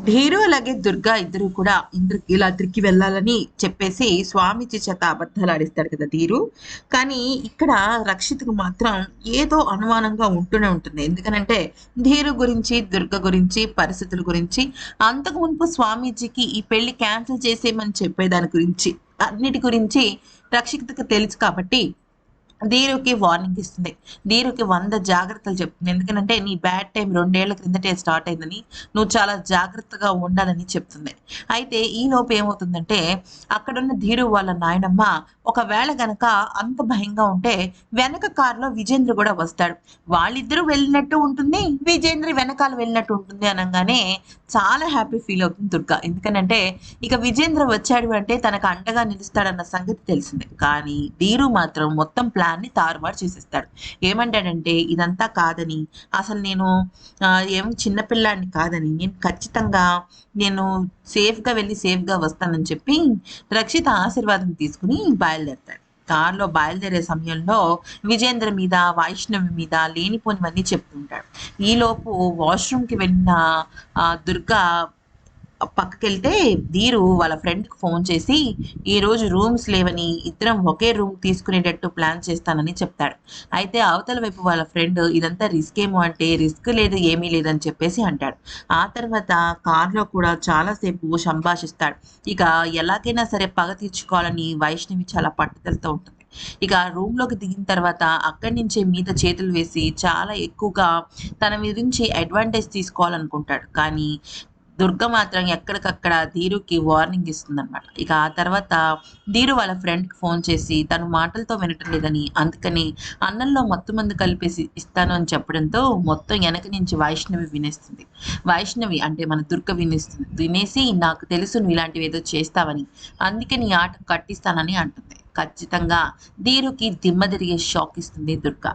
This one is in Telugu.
ధీరు అలాగే దుర్గా ఇద్దరు కూడా ఇంద్రకీలాద్రికి వెళ్ళాలని చెప్పేసి స్వామీజీ చేత అబద్ధాలు ఆడిస్తాడు కదా ధీరు. కానీ ఇక్కడ రక్షితకు మాత్రం ఏదో అనుమానంగా ఉంటూనే ఉంటుంది. ఎందుకనంటే ధీరు గురించి, దుర్గ గురించి, పరిస్థితుల గురించి, అంతకు మునుపు స్వామీజీకి ఈ పెళ్లి క్యాన్సిల్ చేసేయమని చెప్పేదాని గురించి, అన్నిటి గురించి రక్షితకు తెలుసు కాబట్టి ధీరుకి వార్నింగ్ ఇస్తుంది. ధీరుకి 100 జాగ్రత్తలు చెప్తుంది. ఎందుకంటే నీ బ్యాడ్ టైం 2 ఏళ్ల క్రిందటే స్టార్ట్ అయిందని, నువ్వు చాలా జాగ్రత్తగా ఉండాలని చెప్తుంది. అయితే ఈలోపు ఏమవుతుందంటే అక్కడున్న ధీరు వాళ్ళ నాయనమ్మ ఒకవేళ గనక అంత భయంగా ఉంటే వెనక కారులో విజేంద్ర కూడా వస్తాడు. వాళ్ళిద్దరూ వెళ్ళినట్టు ఉంటుంది, విజేంద్ర వెనకాల వెళ్ళినట్టు ఉంటుంది అనగానే చాలా హ్యాపీ ఫీల్ అవుతుంది దుర్గా. ఎందుకనంటే ఇక విజేంద్ర వచ్చాడు అంటే తనకు అండగా నిలుస్తాడన్న సంగతి తెలిసిందే. కానీ ధీరు మాత్రం మొత్తం ప్లాన్ని తారుమారు చేసేస్తాడు. ఏమంటాడంటే ఇదంతా కాదని, అసలు నేను ఏం చిన్నపిల్లాడిని కాదని, నేను ఖచ్చితంగా నేను సేఫ్గా వెళ్ళి సేఫ్గా వస్తానని చెప్పి రక్షిత ఆశీర్వాదం తీసుకుని బయలుదేరతాడు. కారులో బయలుదేరే సమయంలో విజేంద్ర మీద, వైష్ణవి మీద లేనిపోనివన్నీ చెప్తుంటాడు. ఈలోపు వాష్రూమ్కి వెళ్ళిన దుర్గా పక్కకెళ్తే ధీరు వాళ్ళ ఫ్రెండ్కి ఫోన్ చేసి ఈరోజు రూమ్స్ లేవని, ఇద్దరం ఒకే రూమ్ తీసుకునేటట్టు ప్లాన్ చేస్తానని చెప్తాడు. అయితే అవతల వైపు వాళ్ళ ఫ్రెండ్ ఇదంతా రిస్క్ ఏమో అంటే రిస్క్ లేదు ఏమీ లేదని చెప్పేసి అంటాడు. ఆ తర్వాత కార్లో కూడా చాలాసేపు సంభాషిస్తాడు. ఇక ఎలాగైనా సరే పగ తీర్చుకోవాలని వైష్ణవి చాలా పట్టుదలతో ఉంటుంది. ఇక రూమ్లోకి దిగిన తర్వాత అక్కడి నుంచే మీద చేతులు వేసి చాలా ఎక్కువగా తన గురించి అడ్వాంటేజ్ తీసుకోవాలనుకుంటాడు. కానీ దుర్గ మాత్రం ఎక్కడికక్కడ ధీరుకి వార్నింగ్ ఇస్తుందనమాట. ఇక ఆ తర్వాత ధీరు వాళ్ళ ఫ్రెండ్కి ఫోన్ చేసి తను మాటలతో వినటం లేదని, అందుకని అన్నంలో మత్తు మందు కలిపేసి ఇస్తాను అని చెప్పడంతో మొత్తం వెనక నుంచి వైష్ణవి వినేస్తుంది. వైష్ణవి అంటే మన దుర్గ వినేస్తుంది. వినేసి నాకు తెలుసు నువ్వు ఇలాంటివి ఏదో చేస్తావని, అందుకే నీ ఆట కట్టిస్తానని అంటుంది. ఖచ్చితంగా ధీరుకి దిమ్మ తిరిగే షాక్ ఇస్తుంది దుర్గ.